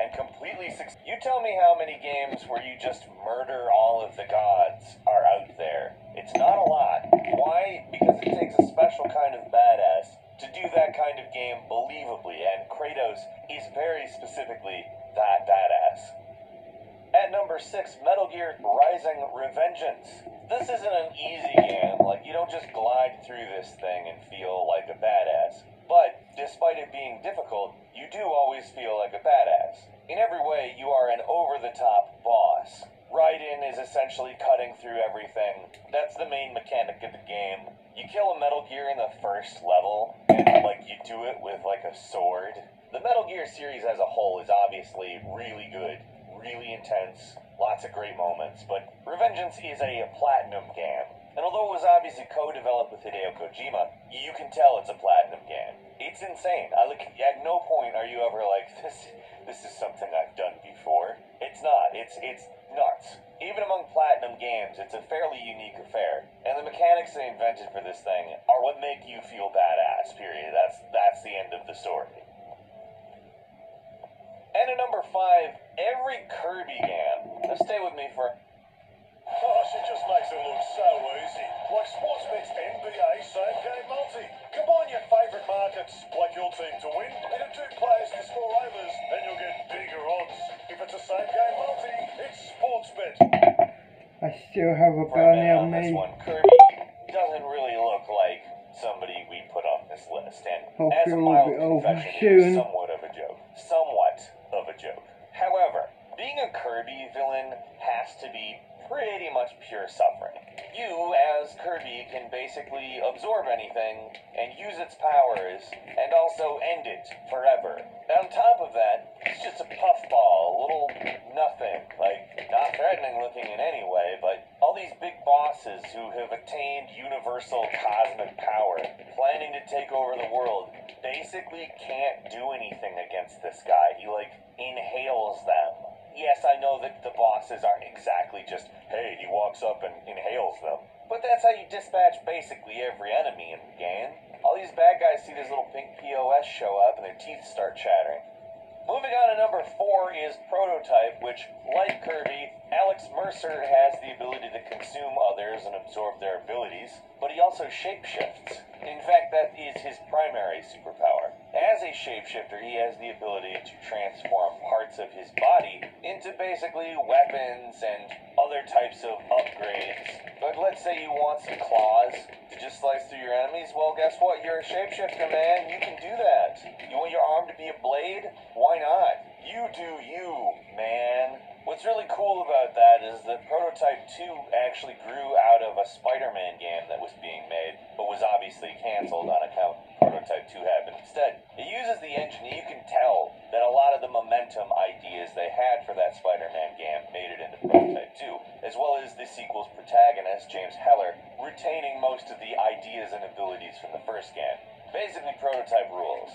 and completely succeed. You tell me how many games where you just murder all of the gods are out there. It's not a lot. Why? Because it takes a special kind of badass to do that kind of game believably, and Kratos is very specifically that badass. At number 6, Metal Gear Rising: Revengeance. This isn't an easy game. Like, you don't just glide through this thing and feel like a badass. But, despite it being difficult, you do always feel like a badass. In every way, you are an over-the-top boss. Raiden is essentially cutting through everything. That's the main mechanic of the game. You kill a Metal Gear in the first level, and, like, you do it with, like, a sword. The Metal Gear series as a whole is obviously really good. Really intense, lots of great moments, but Revengeance is a platinum game. And although it was obviously co-developed with Hideo Kojima, you can tell it's a platinum game. It's insane. At no point are you ever like, this is something I've done before. It's not. It's nuts. Even among platinum games, it's a fairly unique affair. And the mechanics they invented for this thing are what make you feel badass, period. That's the end of the story. And at number 5, every Kirby game. Now stay with me for... Oh, she just makes it look so easy. Like Sportsbet's NBA Same Game Multi. Combine your favourite markets, like your team to win, into 2 players to score overs, and you'll get bigger odds. If it's a Same Game Multi, it's Sportsbet. I still have a bunny on this me. one, Kirby doesn't really look like somebody we put on this list, and as a mild confession, it is somewhat of a joke. However, being a Kirby villain has to be pretty much pure suffering. You, as Kirby, can basically absorb anything and use its powers, and also end it forever. And on top of that, he's just a puffball, a little nothing, like, not threatening looking in any way, but all these big bosses who have attained universal cosmic power, planning to take over the world, basically can't do anything against this guy. He, like, inhales them. Yes, I know that the bosses aren't exactly just, hey, he walks up and inhales them. But that's how you dispatch basically every enemy in the game. All these bad guys see this little pink POS show up and their teeth start chattering. Moving on to number 4 is Prototype, which, like Kirby, Alex Mercer has the ability to consume others and absorb their abilities, but he also shapeshifts. In fact, that is his primary superpower. As a shapeshifter, he has the ability to transform parts of his body into basically weapons and other types of upgrades. But let's say you want some claws to just slice through your enemies. Well, guess what? You're a shapeshifter, man. You can do that. You want your arm to be a blade? Why not? You do you, man. What's really cool about that is that Prototype 2 actually grew out of a Spider-Man game that was being made, but was obviously canceled on account Prototype 2 happened instead. It uses the engine, and you can tell that a lot of the momentum ideas they had for that Spider-Man game made it into Prototype 2, as well as the sequel's protagonist, James Heller, retaining most of the ideas and abilities from the first game. Basically, Prototype rules.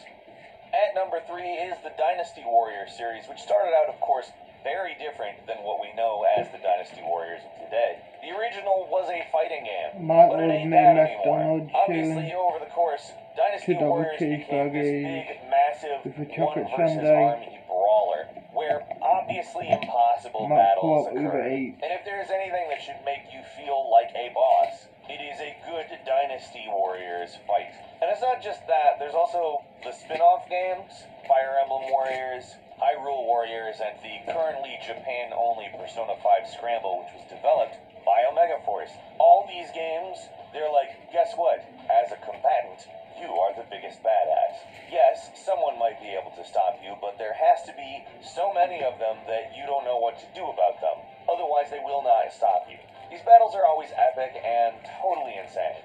At number 3 is the Dynasty Warriors series, which started out, of course, very different than what we know as the Dynasty Warriors of today. The original was a fighting game, but it ain't that anymore. Obviously, over the course, Dynasty Warriors became this big, massive one-versus-army brawler, where obviously impossible battles occur. And if there's anything that should make you feel like a boss, it is a good Dynasty Warriors fight. And it's not just that, there's also the spin-off games, Fire Emblem Warriors, Hyrule Warriors, and the currently Japan-only Persona 5 Scramble, which was developed by Omega Force. All these games, they're like, guess what? As a combatant, you are the biggest badass. Yes, someone might be able to stop you, but there has to be so many of them that you don't know what to do about them. Otherwise, they will not stop you. These battles are always epic and totally insane.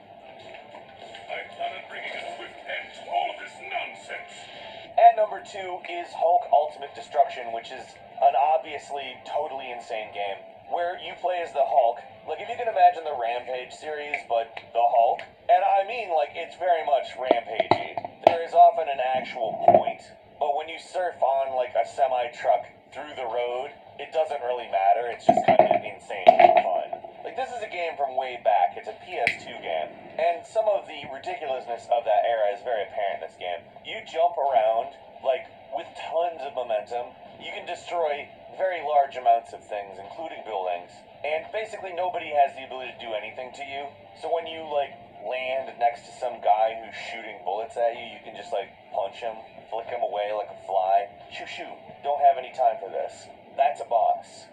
I plan on bringing a swift end to all of this nonsense. At number 2 is Hulk Ultimate Destruction, which is an obviously totally insane game, where you play as the Hulk. Like, if you can imagine the Rampage series, but the Hulk. And I mean, like, it's very much Rampagey. There is often an actual point, but when you surf on, like, a semi-truck through the road, it doesn't really matter. It's just kind of insane and fun. Like, this is a game from way back. It's a PS2 game. And some of the ridiculousness of that era is very apparent in this game. You jump around, like, with tons of momentum, You can destroy very large amounts of things, including buildings, and basically nobody has the ability to do anything to you. So when you, like, land next to some guy who's shooting bullets at you, you can just, like, punch him, flick him away like a fly. Shoo shoo. Don't have any time for this. That's a boss.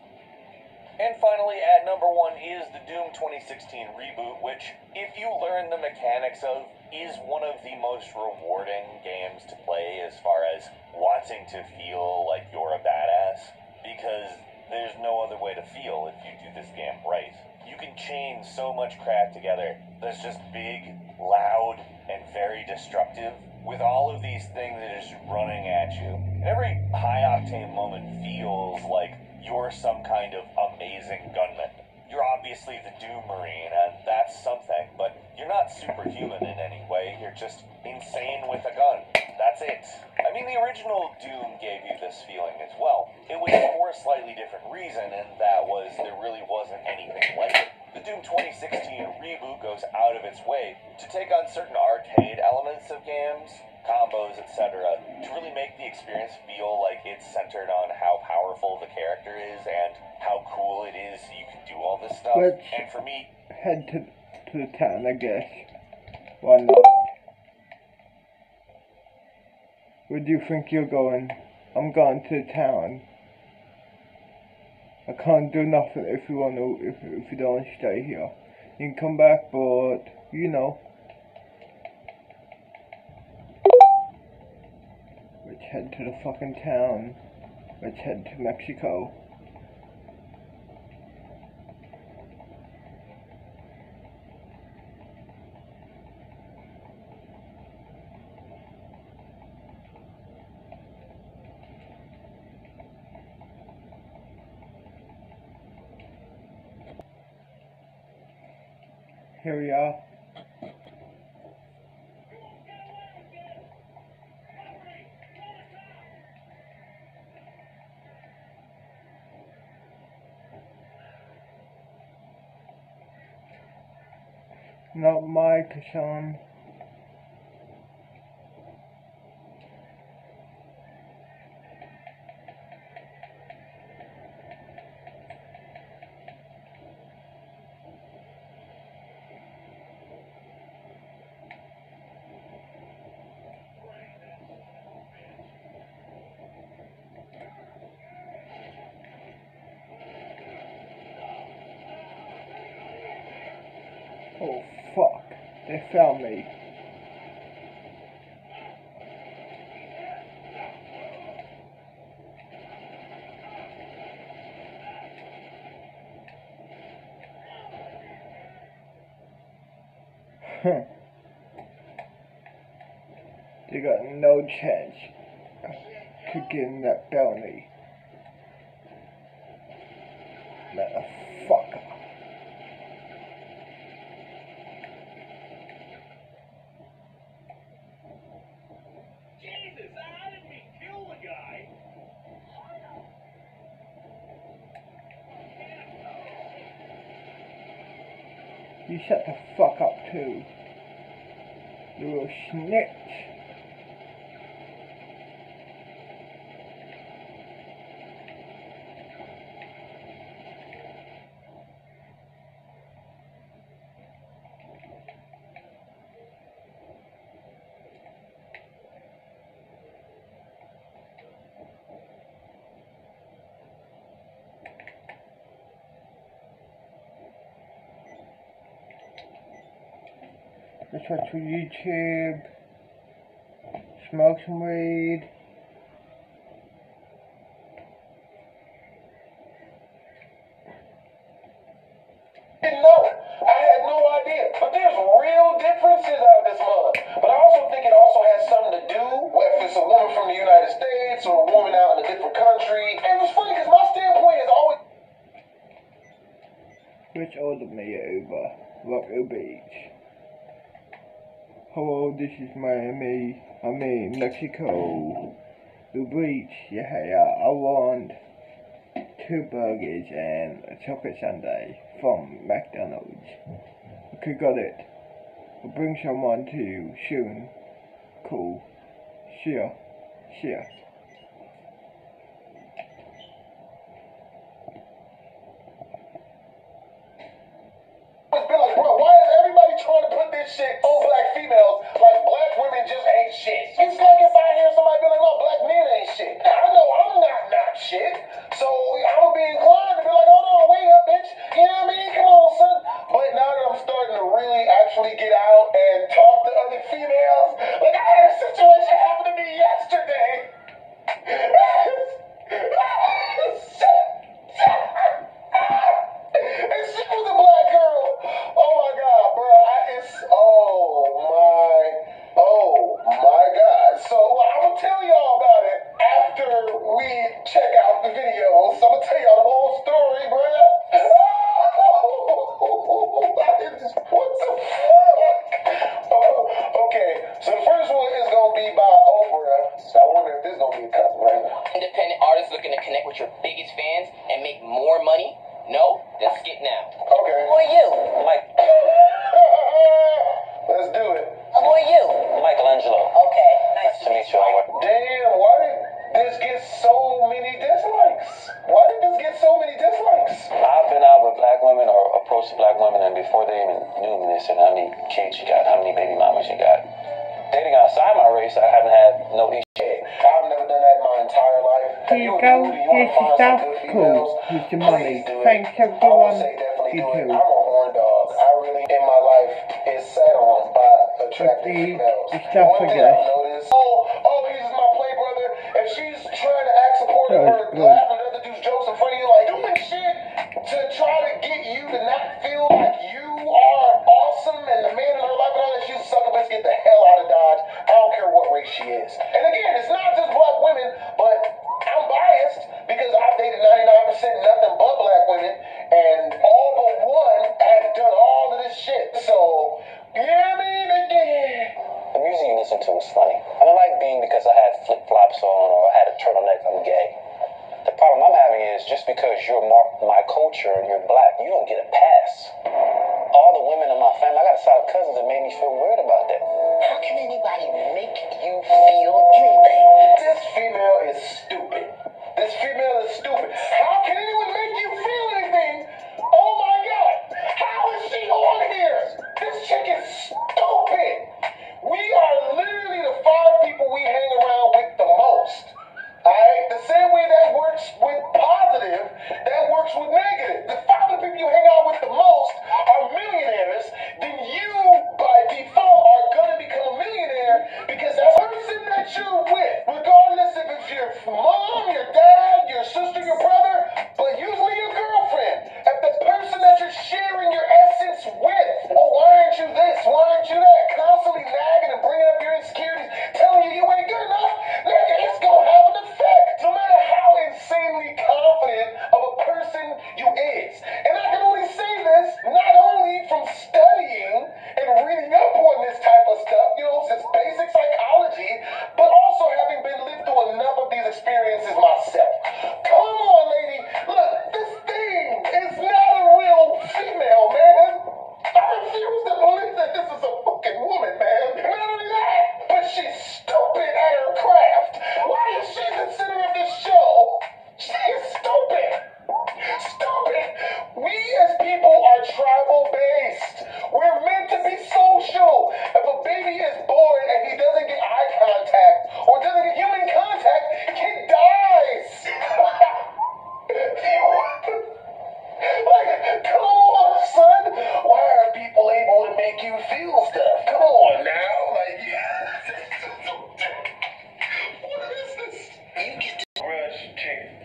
And finally, at number 1 is the Doom 2016 reboot, which, if you learn the mechanics of, is one of the most rewarding games to play as far as wanting to feel like you're a badass, because there's no other way to feel if you do this game right. You can chain so much crap together that's just big, loud, and very destructive, with all of these things that are just running at you. And every high-octane moment feels like you're some kind of amazing gunman. You're obviously the Doom Marine, and that's something, but you're not superhuman in any way. You're just insane with a gun. That's it. I mean, the original Doom gave you this feeling as well. It was for a slightly different reason, and that was there really wasn't anything like it. The Doom 2016 reboot goes out of its way to take on certain arcade elements of games, combos, etc., to really make the experience feel like it's centered on how powerful the character is and how cool it is you can do all this stuff. Let's and for me, head to the town, I guess. Why not? Where do you think you're going? I'm going to the town. I can't do nothing if you want to, if you don't stay here. You can come back, but you know. Let's head to the fucking town. Let's head to Mexico. Here we are. Not my Kashan. Oh fuck, they found me. Huh. They got no chance to get that bounty. Motherfucker. Jesus, I didn't mean kill the guy. You shut the fuck up too. You little snitch. Let's watch for YouTube. Smoke some weed. Didn't know. I had no idea. But there's real differences out this month. But I also think it also has something to do with if it's a woman from the United States or a woman out in a different country. And it's funny because my standpoint is always. Which ordered me over Rockville Beach. Hello, this is Miami. I mean Mexico. The beach. Yeah, I want 2 burgers and a chocolate sundae from McDonald's. Okay, got it. I'll bring someone to you soon. Cool. See ya. check out the videos. I'm gonna tell y'all the whole story, bruh. What the fuck? Oh, okay, so the first one is gonna be by Oprah. So I wonder if this is gonna be a copyright. Independent artists looking to connect with your biggest fans and make more money? No? Then skip now. Okay. Who are you? Mike. Let's do it. Who are you? Michelangelo. Okay, nice To meet you, Albert. Damn, why did this get so many dislikes? Why did this get so many dislikes? I've been out with black women or approached black women, and before they even knew me, they said, how many kids you got, how many baby mamas you got. Dating outside my race, I haven't had no issue. I've never done that in my entire life. Here you go, here's your stuff. Cool, here's your money. Thanks everyone. You too. I'm a horn dog. I really, in my life, is set on by attractive females. The stuff One I thing guess. I've noticed, he's just my play brother. If she's trying to act supportive That's or good. laughing at other dudes' jokes in front of you, like doing shit to try to get you to not feel like you are awesome and the man in her life and all that, she's a sucker bitch, get the hell out of Dodge. I don't care what race she is. And again, it's not just black women, but I'm biased because I've dated 99% nothing but black women, and all but one has done all of this shit. So, yeah, I mean, The music you listen to is funny. I don't like being because I had flip-flops on or I had a turtleneck, I'm gay. The problem I'm having is just because you're my culture and you're black, you don't get a pass. All the women in my family, I got a side of cousins that made me feel weird about that. How can anybody make you feel anything? this female is stupid. This female is stupid. How can anyone make you feel anything? Oh my God. How is she on here? This chick is stupid. We are literally the 5 people we hang around with the most. Alright? The same way that works with positive, that works with negative. The 5 people you hang out with the most are millionaires, then you, by default, are gonna become a millionaire because that person that you're with, regardless if it's your mom, your dad, your sister, your brother, but usually your girlfriend, if the person that you're sharing your essence with, oh, why aren't you this? Why aren't you that? Constantly nagging and bringing up your insecurities, telling you you ain't good enough, nigga, it's gonna have an effect. No matter how insanely confident of a person you is. And I can only say this not only from studying and reading up on this type of stuff, since basic psychology, but also having been lived through enough of these experiences myself. Come on, lady. Look, this thing is not a real female, man. I refuse to believe that this is a fucking woman, man. Not only that, but she's stupid at her craft. Why is she the center of this show? She's stupid. Stupid. We as people are tribal based. We're meant to be social. If a baby is born and he doesn't get eye contact or doesn't get human contact, he dies. Like, come on, son. Why are people able to make you feel stuff? Come on now. Like, what is this? You get to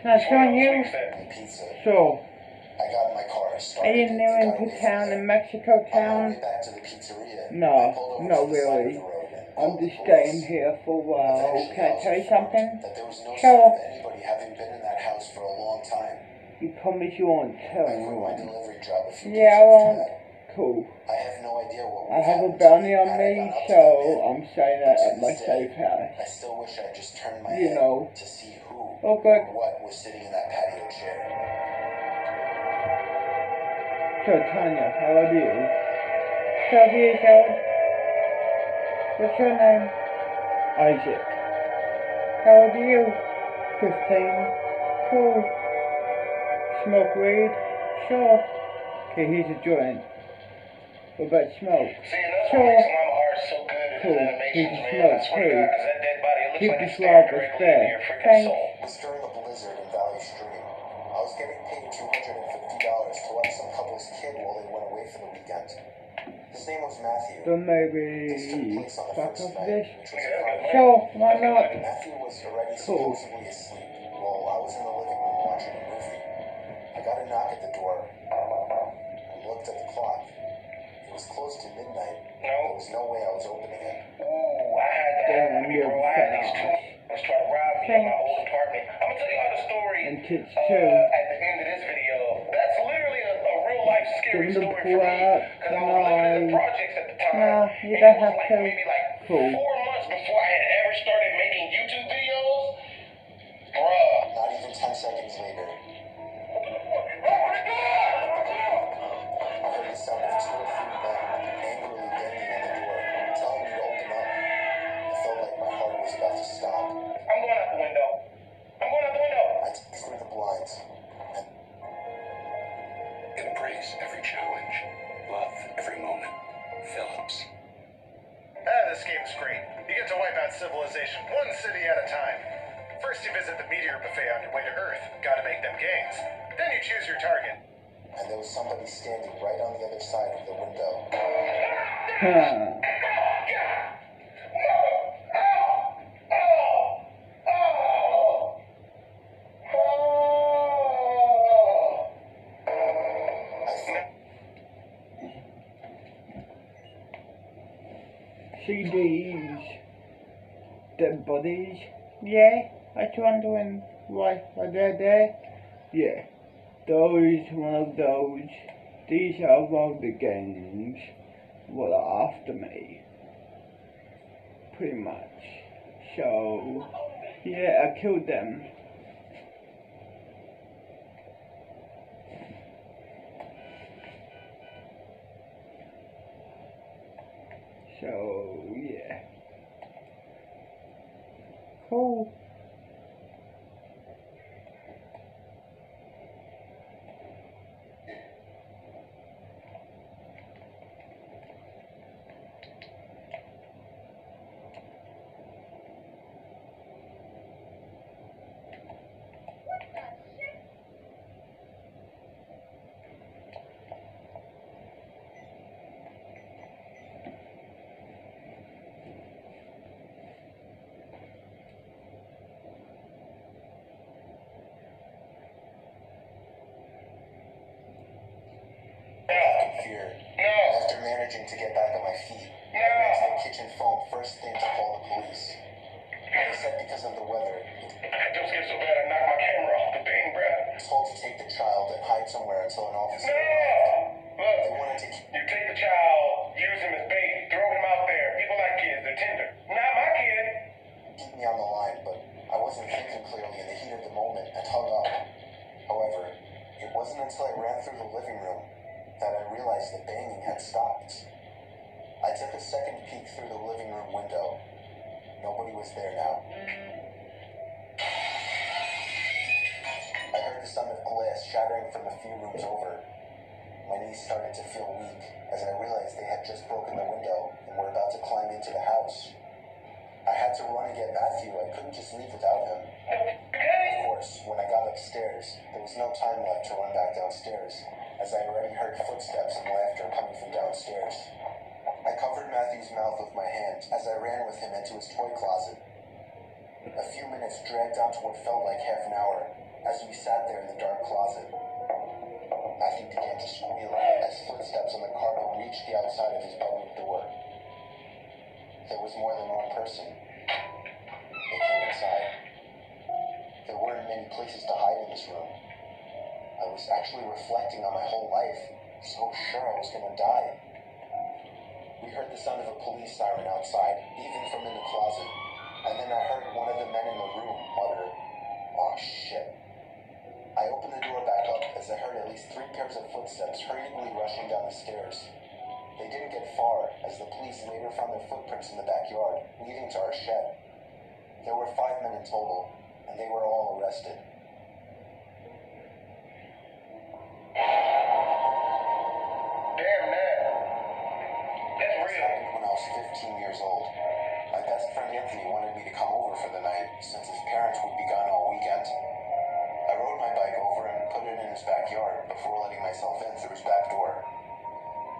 That's on you. Pizza. So, I got in my car. are you new into town in Mexico town? Back to the pizzeria. No, not really. I'm just staying here for a while. Can I tell you something? That there was no Sure. sign of anybody having been in that house for a long time. You promise you won't tell I quit my anyone. delivery job a few Yeah, I days after won't. that. Cool. I have no idea what I have a happened bounty on had I me, gone up to so that man. I'm staying at my To this safe day, house. I still wish I had just turned my You head know. to see who Oh, good. or what was sitting in that patio chair. So, Tanya, how are you? 12 years old. What's your name? Isaac. How old are you? 15. Cool. Smoke weed? Sure. Okay, here's a joint. What about smoke? See, and that's Sure. what makes my heart so good at Cool. his animations, Here's a man. I smoke, swear to too. God, 'cause that dead body, it looks Keep like the it's swab staring directly there. into your freaking Thanks. soul. It was during a blizzard in Valley Stream. I was getting paid $250 to watch some couple's kid while they went away for the weekend. His name was Matthew. But This took maybe place on the fuck first off night, this. which was Friday. Sure, why not? Matthew was already Cool. supposedly asleep while I was in the living room watching a movie. I got a knock at the door and looked at the clock. It was close to midnight. There was no way I was opening it. Ooh, I had that Damn, happen to me, you're bro. I had these fat. two was trying to rob me in my old apartment. I'm gonna tell you how the story and Tits at 2. the end of this video. That's literally a real life scary Give them story the for me. plot, Because I was living in the projects at the time. Nah, you and don't it was have like to. maybe like Cool. 4 months before I had ever started making YouTube videos. Bruh. Not even 10 seconds later, I heard the sound of 2 or 3 men angrily banging on the door, telling me to open up. I felt like my heart was about to stop. I'm going out the window. I'm going out the window. I took through the blinds and Embrace every challenge. Love every moment. Phillips. This game's great. You get to wipe out civilization one city at a time. First you visit the meteor buffet on your way to Earth. Gotta make them gains. Then you choose your target. and there was somebody standing right on the other side of the window. Huh. CDs. Dead bodies. Yeah, I was wondering why are they there? Yeah, those, one of those. These are all the gangs what are after me. Pretty much. So, yeah, I killed them. So, yeah. Cool. Fear. After managing to get back on my feet, I ran to the kitchen phone first thing to call the police. They said because of the weather, I just get so bad I knocked my camera off the thing, bruh. I was told to take the child and hide somewhere until an officer No! arrived. Look, They wanted to keep you take the child, use him as bait, throw him out there. People like kids, they're tender. Not my kid. me on the line, but I wasn't thinking clearly in the heat of the moment and hung up. However, it wasn't until I ran through the living room that I realized the banging had stopped. I took a second peek through the living room window. Nobody was there now. I heard the sound of glass shattering from a few rooms over. My knees started to feel weak as I realized they had just broken the window and were about to climb into the house. I had to run and get Matthew. I couldn't just leave without him. Of course, when I got upstairs, there was no time left to run back downstairs, as I already heard footsteps and laughter coming from downstairs. I covered Matthew's mouth with my hand as I ran with him into his toy closet. A few minutes dragged on to what felt like half an hour as we sat there in the dark closet. Matthew began to squeal as footsteps on the carpet reached the outside of his bedroom door. There was more than one person. They came inside. There weren't many places to hide in this room. I was actually reflecting on my whole life, so sure I was gonna die. We heard the sound of a police siren outside, even from in the closet, and then I heard one of the men in the room mutter, "Aw, shit." I opened the door back up as I heard at least 3 pairs of footsteps hurriedly rushing down the stairs. They didn't get far, as the police later found their footprints in the backyard, leading to our shed. There were 5 men in total, and they were all arrested. Damn, man. That's This real. happened when I was 15 years old. My best friend Anthony wanted me to come over for the night, since his parents would be gone all weekend. I rode my bike over and put it in his backyard before letting myself in through his back door.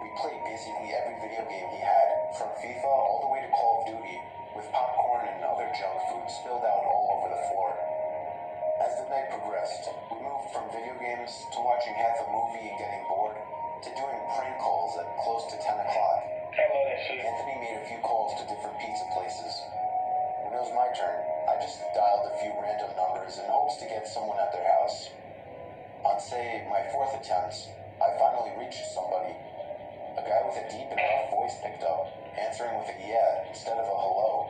We played basically every video game he had, from FIFA all the way to Call of Duty, with popcorn and other junk food spilled out all over the floor. As the night progressed, we moved from video games to watching half a movie and getting bored, to doing prank calls at close to 10 o'clock. I love that shit. Anthony made a few calls to different pizza places. When it was my turn, I just dialed a few random numbers in hopes to get someone at their house. say my fourth attempt, I finally reached somebody. A guy with a deep and rough voice picked up, answering with a yeah instead of a hello.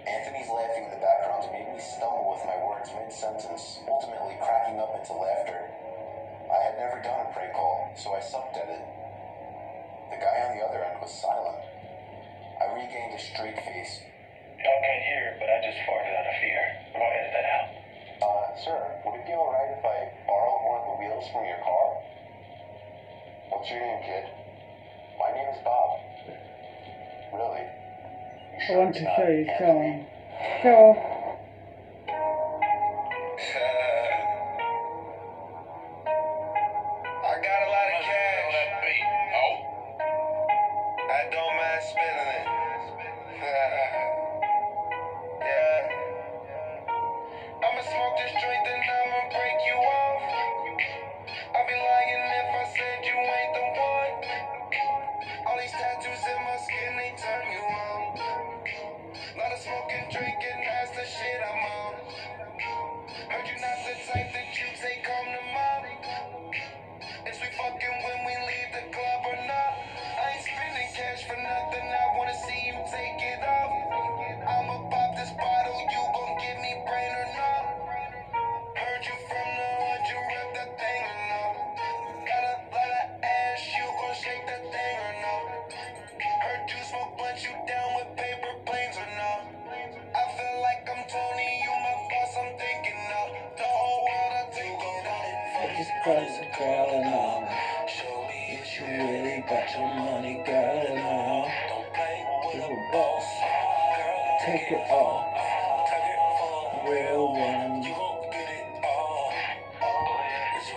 Anthony's laughing in the background made me stumble with my words mid-sentence, ultimately cracking up into laughter. I had never done a prank call, so I sucked at it. The guy on the other end was silent. I regained a straight face. Y'all can't hear it, but I just farted out of fear. I'm gonna edit that out. Sir, would it be alright if I borrowed one of the wheels from your car? What's your name, kid? My name is Bob. Really? You I sure want it's to not show you Anthony? some. Sure. I got a lot of cash. Oh. I don't mind spending it. Yeah. I'ma smoke this joint, then I'ma break you off. I'd be lying if I said you ain't the one. All these tattoos in my skin, they turn you on. Lot of smoking, drinking, that's the shit I'm on. Heard you not the type that you take home to mom. Is we fucking when we leave the club or not? I ain't spending cash for nothing, I wanna see you take it off. I'ma pop this bottle, you gon' give me brain or not? Heard you from the hood, you rep that thing or no? Got a lot of ass, you gon' shake that thing or no? Heard you smoke blunt, you down with paper planes or no? I feel like I'm Tony, you my boss, I'm thinking of the whole world, I take it on it. I just promised a girl and all. Show me If you really got your money, girl, and all. don't play with You're a a boss. Girl, Take it all. take it for Real one. you gon' get it all.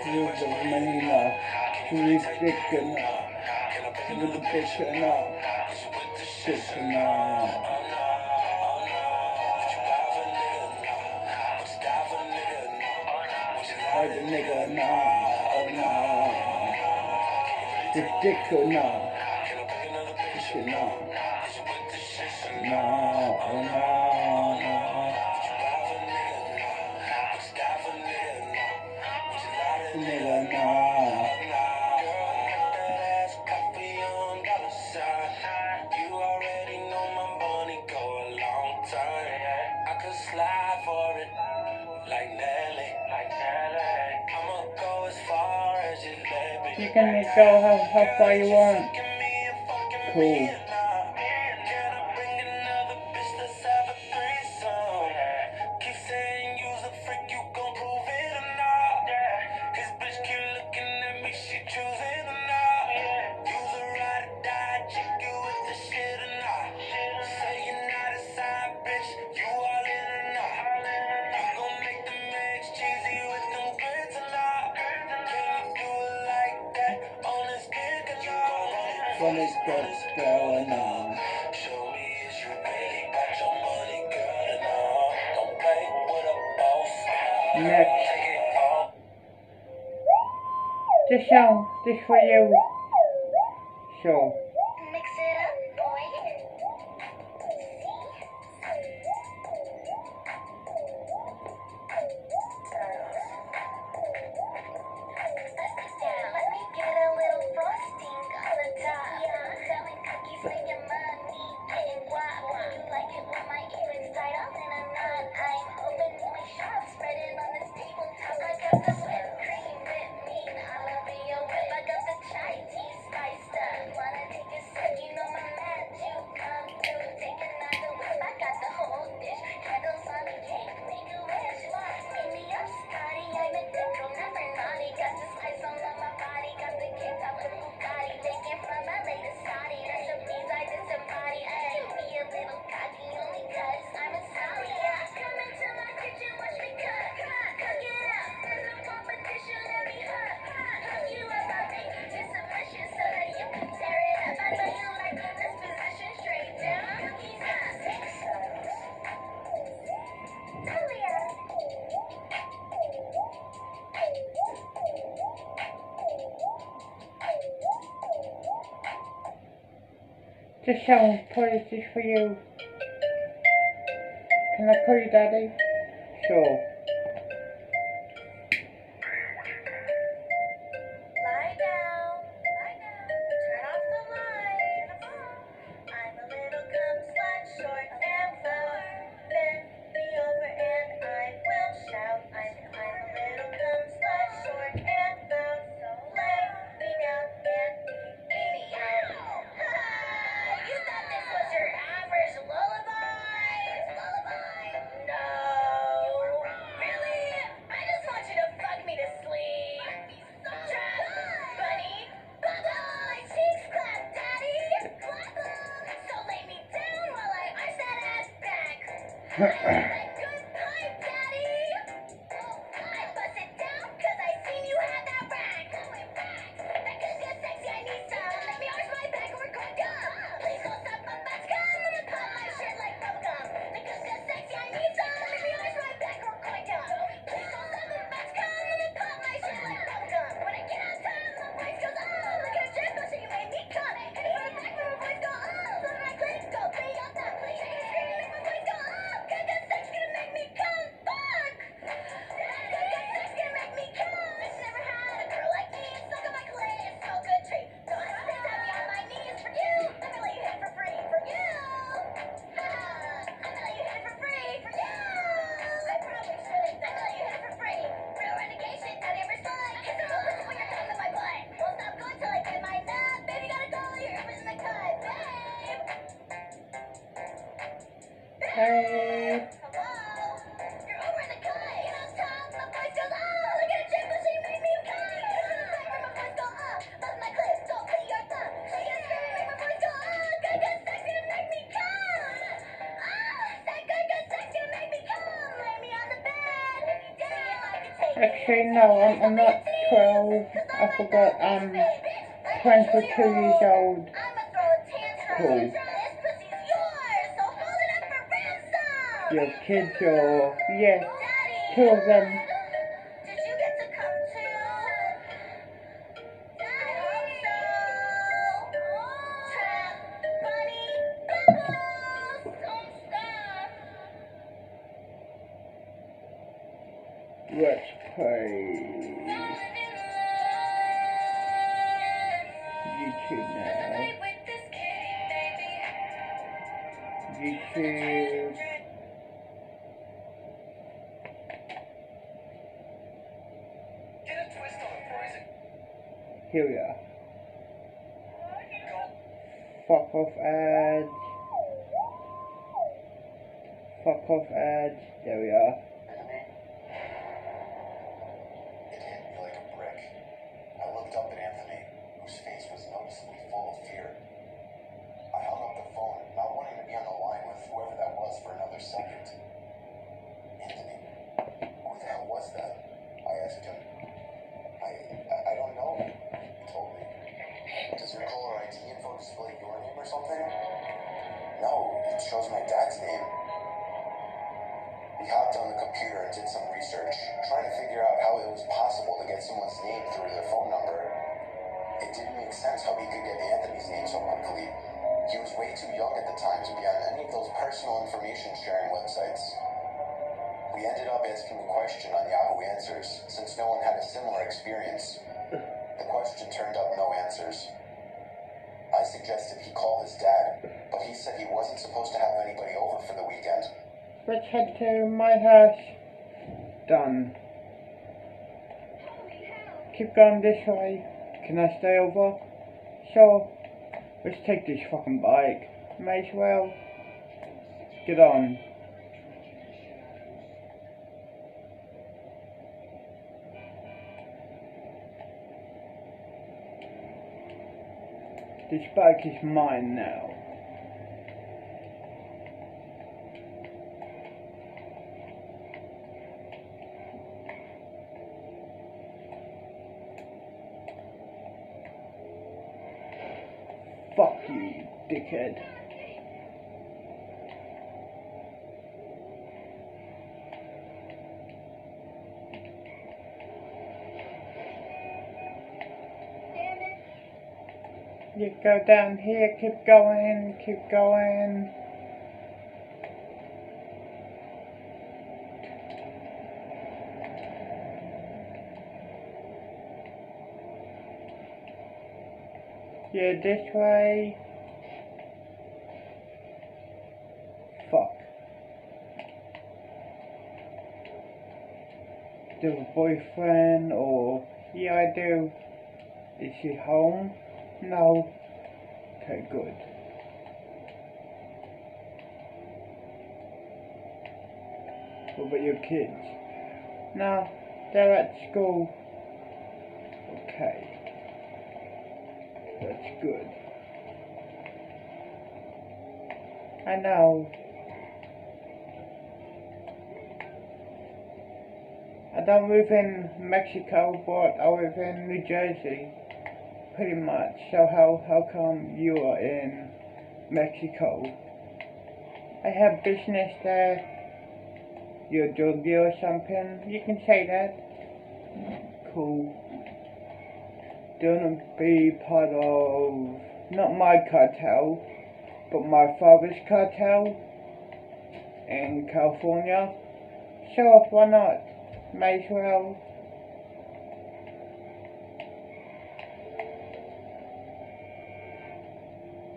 You the money now. You thick enough. Can I pick You the another bitch enough. Is you with the Shit shit? enough. Oh no, oh no. Would you die for a nigga? No. Would you die for a nigga? No. Would you Like lie a to nigga now. Oh no. You thick enough. Can I pick another bitch? Shit enough. Is you with the shit? No. Oh no. Would you die for a nigga? No. Would you die for a nigga? No. Would you lie to a nigga? Nigga now. You already know my money go a long time. I could slide for it, like Nelly. I'ma go as far as you let me. You can go how far you want. Cool. Can I bring another bitch? Let's have a threesome. Keep saying you's a freak, you gon' prove it or not? His bitch keep looking at me, she choosing or not? You's a ride or die chick, you with the shit or not? Say you're not a side bitch, you all in or not? You gon' make them eggs cheesy with them grits or not? Can you do it like that on this dick or not? When it's good, girl, and all. Show me is you really got your money, girl, and all. Don't play with a boss. Next. Take it all. This song, this for you. So, Mix it up, boy. Let me get a little frosting on the top. Selling cookies for your money. Getting wild. You like it when my earrings tied up in a knot. I'm opening my shop, spread it on this tabletop. I got the whipped cream with me. I love your whip. I got the chai tea spiced up. Wanna take a sip? You know my magic come through. Take another whip. I got the whole dish. Candles on the cake. Make a wish. Meet me up, Scotty. I'm a dickle, never naughty. Got this ice all on my body. Got the kick up in Bugatti. Taken from my latest Saudi. Recipes I disembody. Give me a little cocky only 'cause I'm a Saudi. Come into my kitchen, watch me cook. Cook it up. There's no competition, let me hook. Hook you up, I'll make you to submission so that you can tear it up. I know you like in this position, straight down. Cookies up. Julia. this song, please, is for you. Can I call you daddy? Sure. Hey. Actually, no, I'm not 12. I forgot I'm 22 years old. Cool. You have kids or... yeah, 2 of them. Let's play YouTube now. YouTube. Here we are. Fuck off ads. Fuck off ads. There we are. It hit me like a brick. I looked up at Anthony, whose face was noticeably full of fear. I hung up the phone, not wanting to be on the line with whoever that was for another second. Anthony, who the hell was that? I asked him. I don't know, he told me. Does your caller ID info display your name or something? No, it shows my dad's name. He hopped on the computer and did some research, trying to figure out how it was possible to get someone's name through their phone number. It didn't make sense how he could get Anthony's name so quickly. He was way too young at the time to be on any of those personal information sharing websites. We ended up asking a question on Yahoo Answers, since no one had a similar experience. The question turned up no answers. I suggested he call his dad, but he said he wasn't supposed to have anybody over for the weekend. Let's head to my house. Done. Keep going this way. Can I stay over? Sure. Let's take this fucking bike. May as well. Get on. This bike is mine now. Fuck you, dickhead. You go down here, keep going, keep going. Yeah, this way. Fuck. Do you have a boyfriend or... Yeah, I do. Is she home? No. Okay, good. What about your kids? No, they're at school. Okay. That's good. I know. I don't live in Mexico, but I live in New Jersey, pretty much. So how come you are in Mexico? I have business there. You're a drug dealer or something? You can say that. Cool. Don't be part of, not my cartel, but my father's cartel in California. Sure, why not? May as well.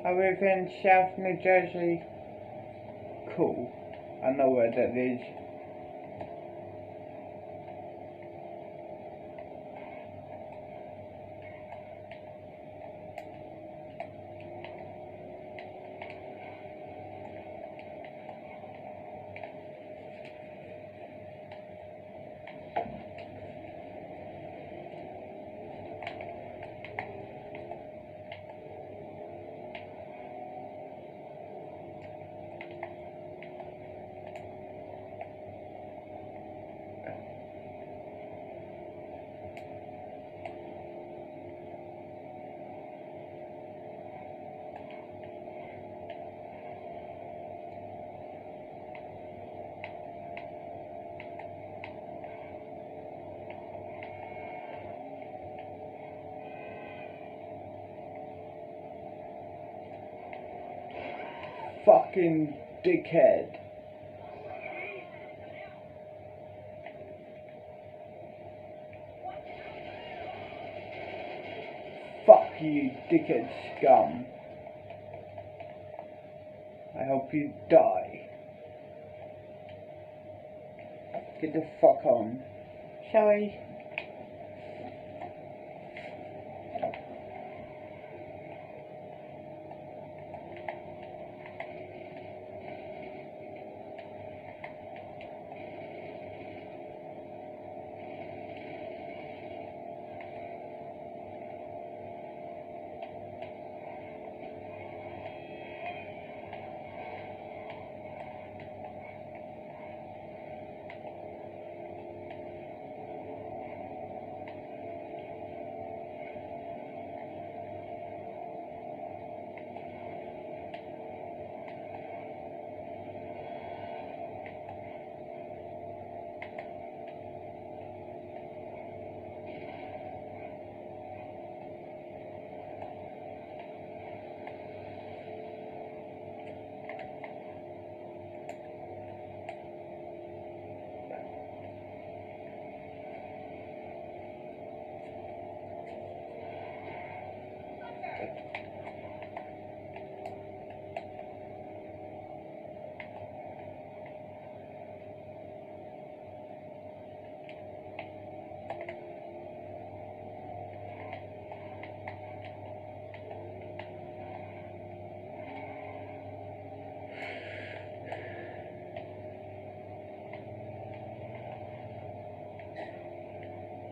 I live in South New Jersey. Cool. I know where that is. Fucking dickhead. Fuck you, dickhead scum. I hope you die. Get the fuck on. Sorry.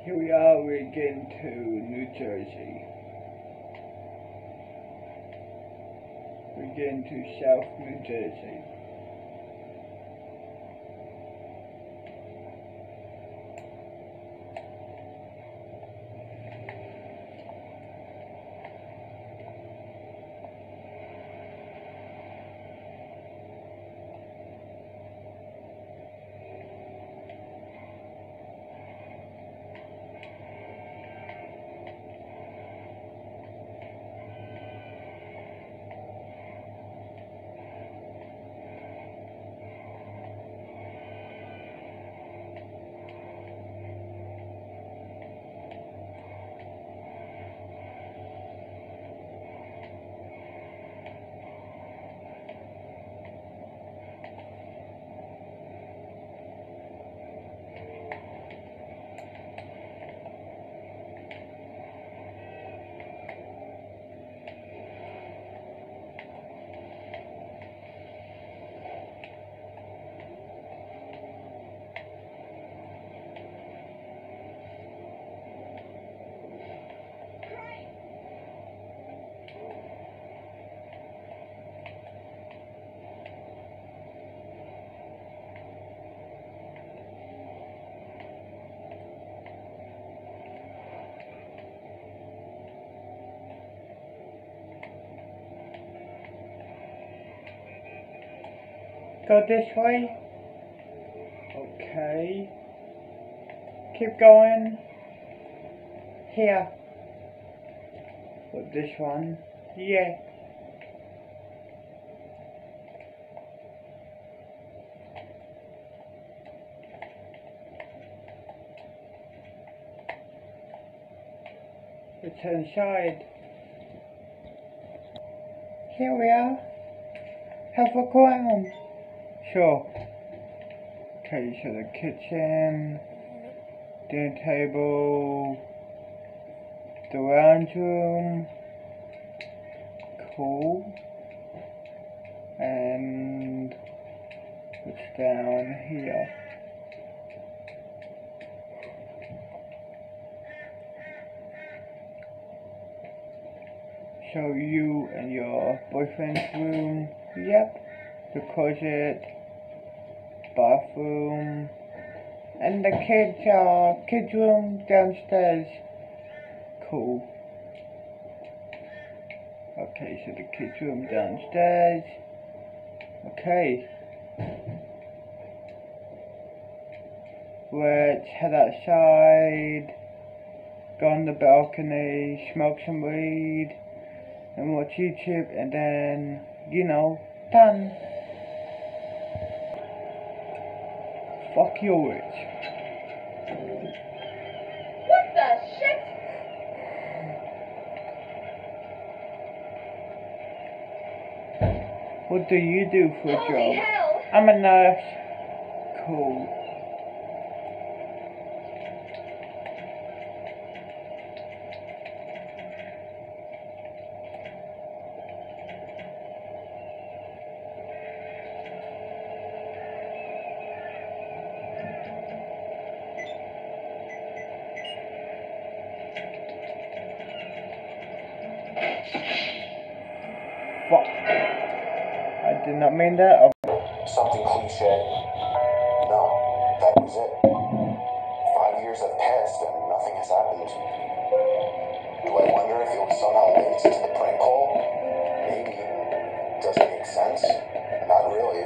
Here we are, we're getting to New Jersey. We're getting to South New Jersey. Go this way. Okay. Keep going. Here. With this one. Yeah. It's inside. Here we are. Have a ground. Sure. Okay, so the kitchen, dinner table, the lounge room. Cool. And what's down here? So you and your boyfriend's room. Yep. The closet, bathroom, and the kids room downstairs. Cool. Okay, so the kids room downstairs. Okay. Let's head outside, go on the balcony, smoke some weed, and watch YouTube, and then, you know, done. Fuck your witch. What the shit? What do you do for a Holy job? hell! I'm a nurse. Cool. Fuck. I did not mean that. Something cliche. No, that was it. 5 years have passed and nothing has happened. Do I wonder if it was somehow linked to the prank call? Maybe. Does it make sense? Not really.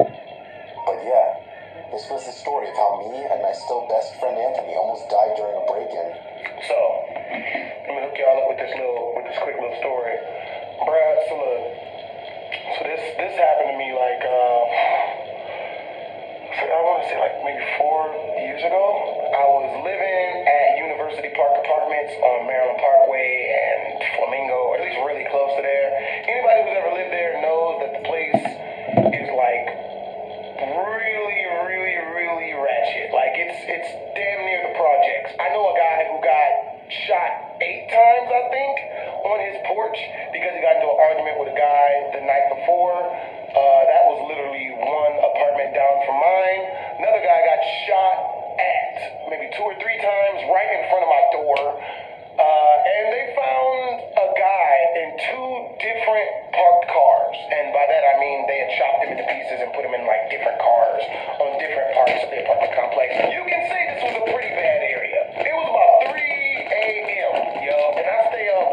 But yeah, this was the story of how me and my still best friend Anthony almost died during a break-in. So, let me hook y'all up with this quick little story. Bruh, so look, this happened to me like, I want to say like maybe 4 years ago. I was living at University Park Apartments on Maryland Parkway and Flamingo, or at least really close to there. Anybody who's ever lived there knows that the place is like really ratchet. Like it's damn near the projects. I know a guy who got shot 8 times, I think, on his porch because he got into an argument with a guy the night before. That was literally one apartment down from mine. Another guy got shot at maybe 2 or 3 times right in front of my door. And they found a guy in 2 different parked cars. And by that I mean they had chopped him into pieces and put him in like different cars on different parts of the apartment complex. You can say this was a pretty bad area. It was about 3 a.m., yo, and I stay up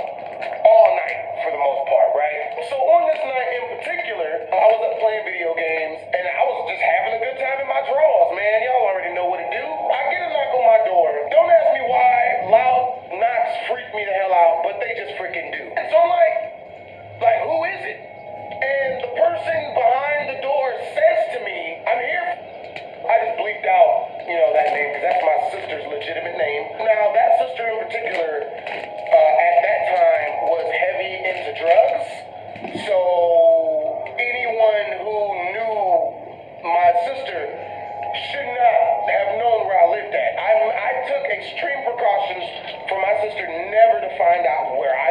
all night for the most part, right? So on this night in particular, I was up playing video games, and I was just having a good time in my drawers, man. Y'all already know what to do. I get a knock on my door. Don't ask me why. Loud knocks freak me the hell out, but they just freaking do. And so I'm like, who is it? And the person behind the door says to me, I'm here. I just bleeped out, that name, because that's my sister's legitimate name. Now, that sister in particular, at that time, was heavy into drugs. So, anyone who knew my sister should not have known where I lived at. I took extreme precautions for my sister never to find out where I